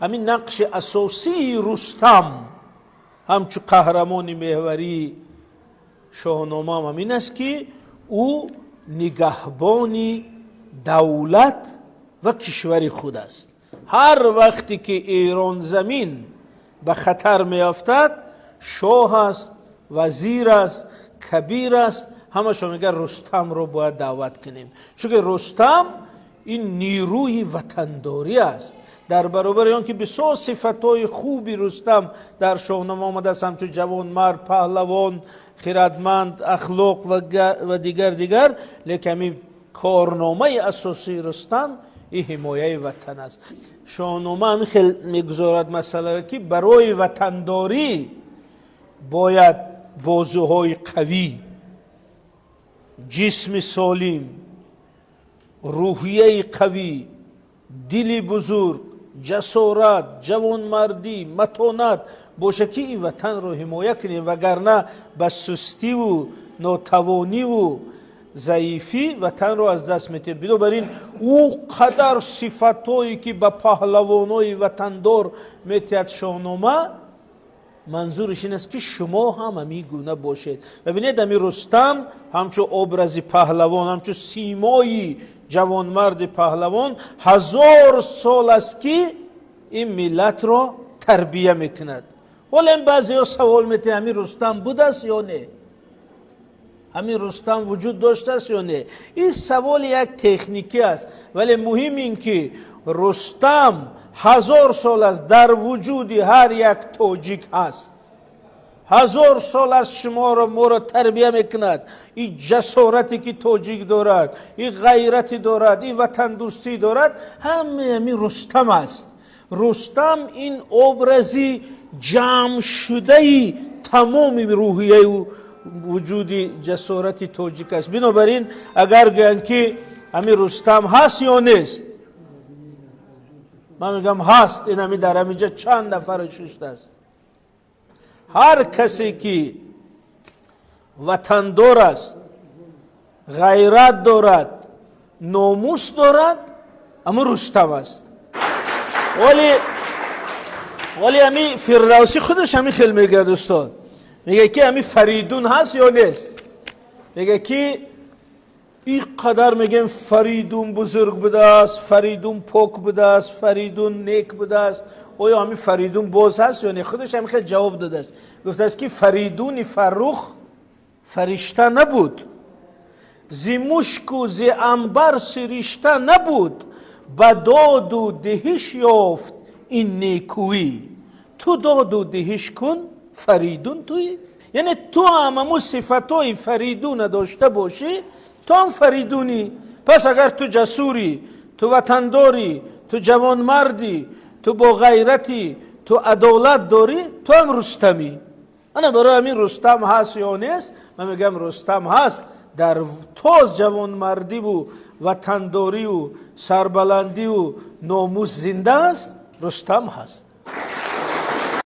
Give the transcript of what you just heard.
همین نقش اساسی رستم همچو قهرمان محوری شاهنامه هم همین است که او نگهبان دولت و کشور خود است. هر وقتی که ایران زمین به خطر می افتد، شاه است، وزیر است، کبیر است، همشون میگه رستم رو باید دعوت کنیم، چون که رستم این نیروی وطنداری است. در برابر آن که بسیار صفتهای خوبی رستم در شاهنامه آمده است، همچون جوان مرد، پهلوان، خردمند، اخلاق و دیگر، لیکن کارنامه اساسی رستم این حمایه وطن است. شاهنامه هم خیلی میگذارد مسئله را که برای وطنداری باید بازوهای قوی، جسم سالم، روحیه قوی، دل بزرگ، جسارت، جوانمردی، متانت باشه که این وطن رو حمایت کنیم، وگرنه به سستی و ناتوانی و ضعیفی وطن رو از دست میتیم. بنابراین او قدر صفتایی که به پهلوانای وطندار میتید شاهنامه، منظورش این است که شما هم همین گونه باشید. ببینید همین رستم همچون ابرز پهلوان، همچون سیمای جوانمرد پهلوان 1000 سال است که این ملت را تربیه میکند. ولی بعضی ها سوال میتونه همین رستم بوده است یا نه؟ همین رستم وجود داشته است یا نه؟ این سوال یک تکنیکی است، ولی مهم این که رستم 1000 سال است در وجود هر یک تاجیک هست. 1000 سال از شما را ما را تربیه میکند. این جسارتی که تاجیک دارد، این غیرتی دارد، این وطن دوستی دارد، همین رستم است. رستم این ابرزی جمع شده تمام روحیه و وجود جسارتی تاجیک است. بنابراین اگر گویند که همین رستم هست یا نیست، من میگم هست. این همین در همینجا چند نفر ششته است. هر کسی که وطندار است، غیرت دارد، ناموس دارد، اما رستم است. ولی همین فردوسی خودش همین خیلی میگه دوستان، میگه که همین فریدون هست یا نیست. میگه که این قدر میگن فریدون بزرگ بوده است، فریدون پاک بوده است، فریدون نیک بوده است. آیا همین فریدون باز هست یا نه؟ خودش همین خیلی جواب داده است. گفته است که فریدون فرخ فرشته نبود، زی مشک و زی عنبر سرشته نبود، به داد و دهش یافت این نیکویی. تو داد و دهش کن فریدون توی. یعنی تو هممو صفتای فریدون داشته باشی، تو هم فریدونی. پس اگر تو جسوری، تو وطنداری، تو جوانمردی، تو با غیرتی، تو عدالت داری، تو هم رستمی. انا برای همین رستم هست یا نیست؟ من میگم رستم هست. در تاز جوانمردی و وطنداری و سربلندی و ناموس زنده است، رستم هست.